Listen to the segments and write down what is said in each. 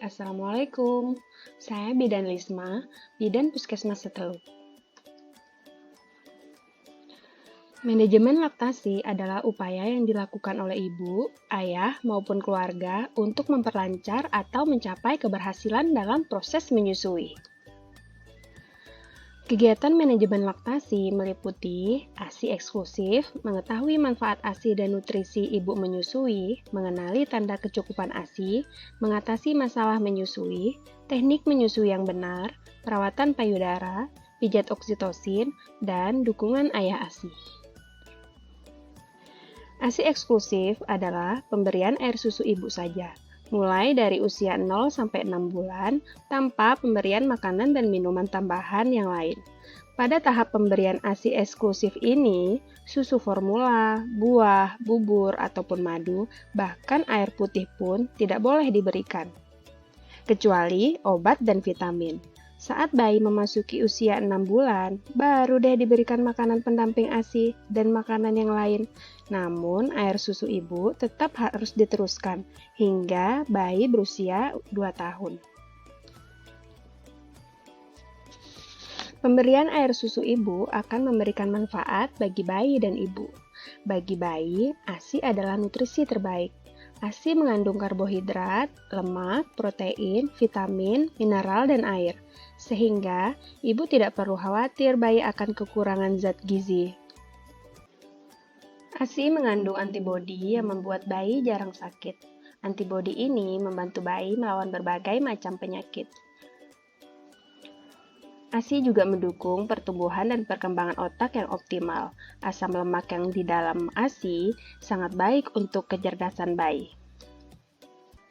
Assalamualaikum. Saya Bidan Lisma, Bidan Puskesmas Seteluk. Manajemen laktasi adalah upaya yang dilakukan oleh ibu, ayah, maupun keluarga untuk memperlancar atau mencapai keberhasilan dalam proses menyusui. Kegiatan manajemen laktasi meliputi ASI eksklusif, mengetahui manfaat ASI dan nutrisi ibu menyusui, mengenali tanda kecukupan ASI, mengatasi masalah menyusui, teknik menyusui yang benar, perawatan payudara, pijat oksitosin, dan dukungan ayah ASI. ASI eksklusif adalah pemberian air susu ibu saja, mulai dari usia 0 sampai 6 bulan tanpa pemberian makanan dan minuman tambahan yang lain. Pada tahap pemberian ASI eksklusif ini, susu formula, buah, bubur, ataupun madu, bahkan air putih pun tidak boleh diberikan, kecuali obat dan vitamin. Saat bayi memasuki usia 6 bulan, baru deh diberikan makanan pendamping ASI dan makanan yang lain. Namun, air susu ibu tetap harus diteruskan hingga bayi berusia 2 tahun. Pemberian air susu ibu akan memberikan manfaat bagi bayi dan ibu. Bagi bayi, ASI adalah nutrisi terbaik. ASI mengandung karbohidrat, lemak, protein, vitamin, mineral, dan air, sehingga ibu tidak perlu khawatir bayi akan kekurangan zat gizi. ASI mengandung antibodi yang membuat bayi jarang sakit. Antibodi ini membantu bayi melawan berbagai macam penyakit. ASI juga mendukung pertumbuhan dan perkembangan otak yang optimal. Asam lemak yang di dalam ASI sangat baik untuk kecerdasan bayi.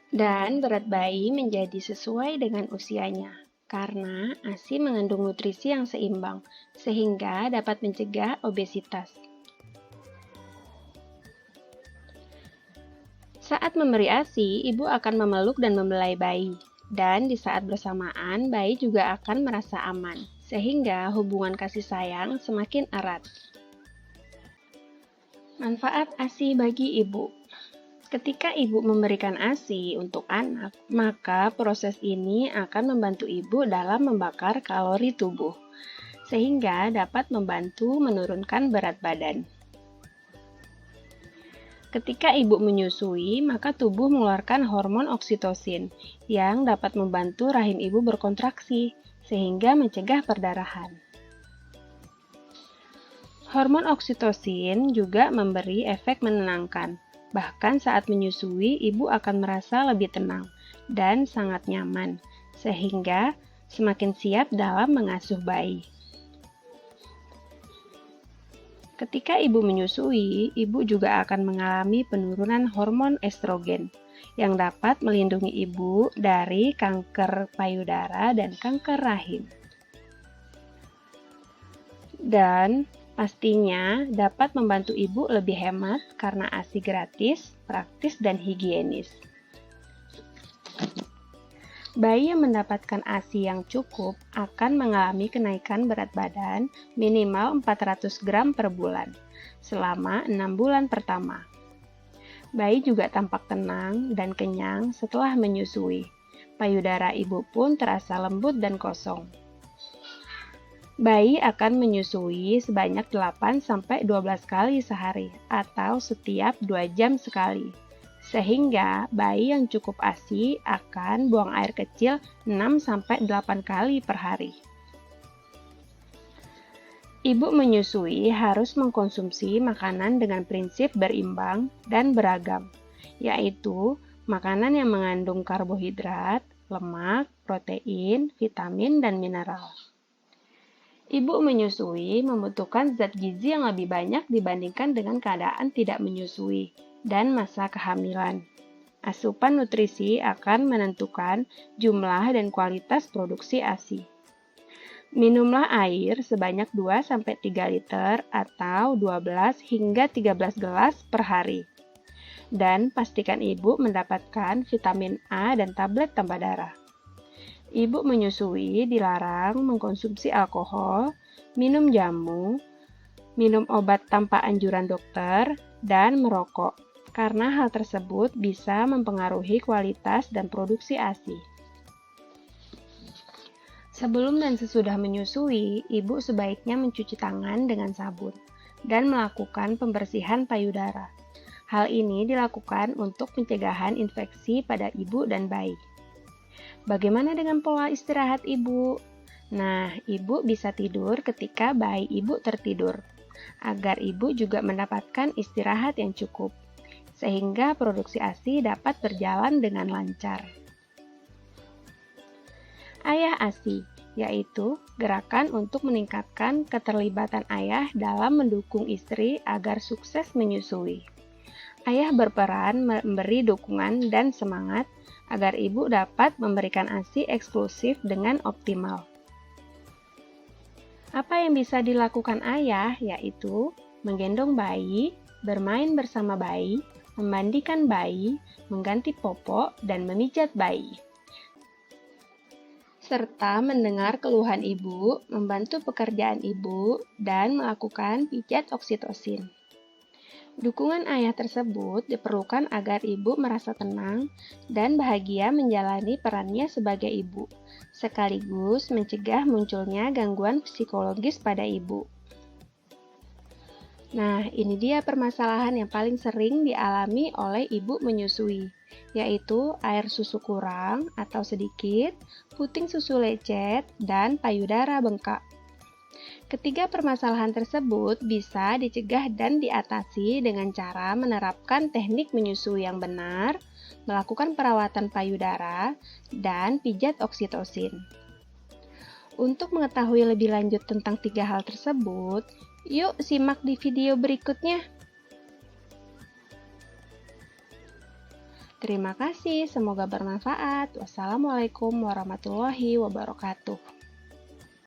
Dan berat bayi menjadi sesuai dengan usianya, karena ASI mengandung nutrisi yang seimbang, sehingga dapat mencegah obesitas. Saat memberi ASI, ibu akan memeluk dan membelai bayi. Dan di saat bersamaan, bayi juga akan merasa aman, sehingga hubungan kasih sayang semakin erat. Manfaat ASI bagi ibu. Ketika ibu memberikan ASI untuk anak, maka proses ini akan membantu ibu dalam membakar kalori tubuh, sehingga dapat membantu menurunkan berat badan. Ketika ibu menyusui, maka tubuh mengeluarkan hormon oksitosin yang dapat membantu rahim ibu berkontraksi, sehingga mencegah perdarahan. Hormon oksitosin juga memberi efek menenangkan. Bahkan saat menyusui, ibu akan merasa lebih tenang dan sangat nyaman, sehingga semakin siap dalam mengasuh bayi. Ketika ibu menyusui, ibu juga akan mengalami penurunan hormon estrogen yang dapat melindungi ibu dari kanker payudara dan kanker rahim. Dan pastinya dapat membantu ibu lebih hemat karena ASI gratis, praktis, dan higienis. Bayi yang mendapatkan ASI yang cukup akan mengalami kenaikan berat badan minimal 400 gram per bulan selama 6 bulan pertama. Bayi juga tampak tenang dan kenyang setelah menyusui. Payudara ibu pun terasa lembut dan kosong. Bayi akan menyusui sebanyak 8-12 kali sehari atau setiap 2 jam sekali. Sehingga bayi yang cukup ASI akan buang air kecil 6-8 kali per hari. Ibu menyusui harus mengkonsumsi makanan dengan prinsip berimbang dan beragam, yaitu makanan yang mengandung karbohidrat, lemak, protein, vitamin, dan mineral. Ibu menyusui membutuhkan zat gizi yang lebih banyak dibandingkan dengan keadaan tidak menyusui dan masa kehamilan. Asupan nutrisi akan menentukan jumlah dan kualitas produksi ASI. Minumlah air sebanyak 2-3 liter atau 12 hingga 13 gelas per hari. Dan pastikan ibu mendapatkan vitamin A dan tablet tambah darah. Ibu menyusui dilarang mengkonsumsi alkohol, minum jamu, minum obat tanpa anjuran dokter, dan merokok. Karena hal tersebut bisa mempengaruhi kualitas dan produksi ASI. Sebelum dan sesudah menyusui, ibu sebaiknya mencuci tangan dengan sabun dan melakukan pembersihan payudara. Hal ini dilakukan untuk pencegahan infeksi pada ibu dan bayi. Bagaimana dengan pola istirahat ibu? Nah, ibu bisa tidur ketika bayi ibu tertidur, agar ibu juga mendapatkan istirahat yang cukup, sehingga produksi ASI dapat berjalan dengan lancar. Ayah ASI, yaitu gerakan untuk meningkatkan keterlibatan ayah dalam mendukung istri agar sukses menyusui. Ayah berperan memberi dukungan dan semangat agar ibu dapat memberikan ASI eksklusif dengan optimal. Apa yang bisa dilakukan ayah yaitu menggendong bayi, bermain bersama bayi, memandikan bayi, mengganti popok, dan memijat bayi. Serta mendengar keluhan ibu, membantu pekerjaan ibu, dan melakukan pijat oksitosin. Dukungan ayah tersebut diperlukan agar ibu merasa tenang dan bahagia menjalani perannya sebagai ibu, sekaligus mencegah munculnya gangguan psikologis pada ibu. Nah, ini dia permasalahan yang paling sering dialami oleh ibu menyusui, yaitu air susu kurang atau sedikit, puting susu lecet, dan payudara bengkak. Ketiga permasalahan tersebut bisa dicegah dan diatasi dengan cara menerapkan teknik menyusui yang benar, melakukan perawatan payudara, dan pijat oksitosin. Untuk mengetahui lebih lanjut tentang tiga hal tersebut, yuk simak di video berikutnya. Terima kasih, semoga bermanfaat. Wassalamualaikum warahmatullahi wabarakatuh.